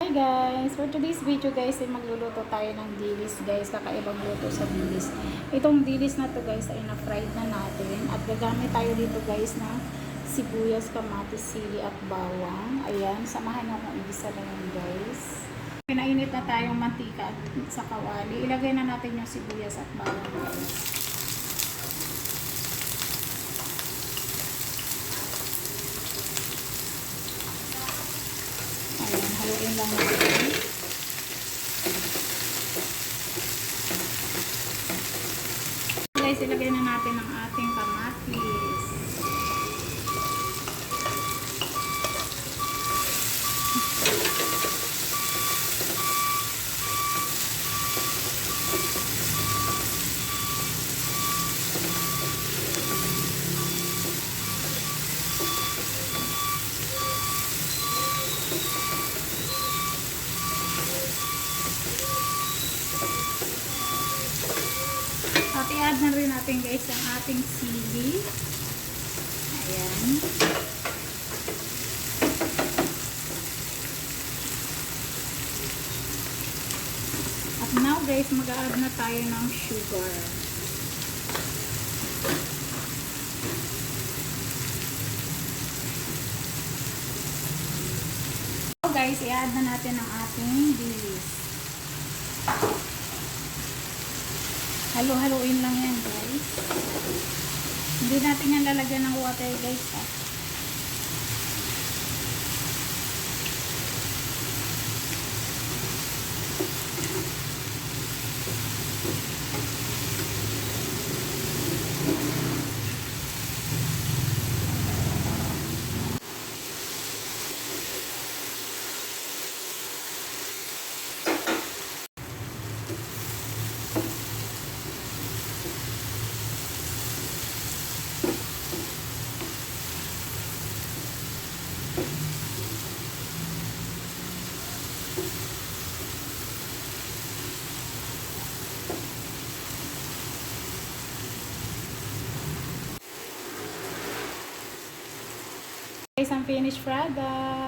Hi guys! For today's video guys ay magluluto tayo ng dilis guys. Kakaibang luto sa dilis. Itong dilis na to guys ay na-fried na natin. At gagamit tayo dito guys ng sibuyas, kamatis, sili at bawang. Ayan, samahan nyo kung igisa na yun guys. Pinainit na tayong mantika sa kawali. Ilagay na natin yung sibuyas at bawang guys. Ayan, haluin lang natin. Guys, ilagay na natin ang ating kamatis. At i-add na rin natin guys ang ating sili. Ayan. At now guys, mag-a-add na tayo ng sugar. So guys, i-add na natin ang ating dilis. Halo-haloin lang yan guys. Hindi natin yan lalagyan ng water guys ha. Guys, ang finished product.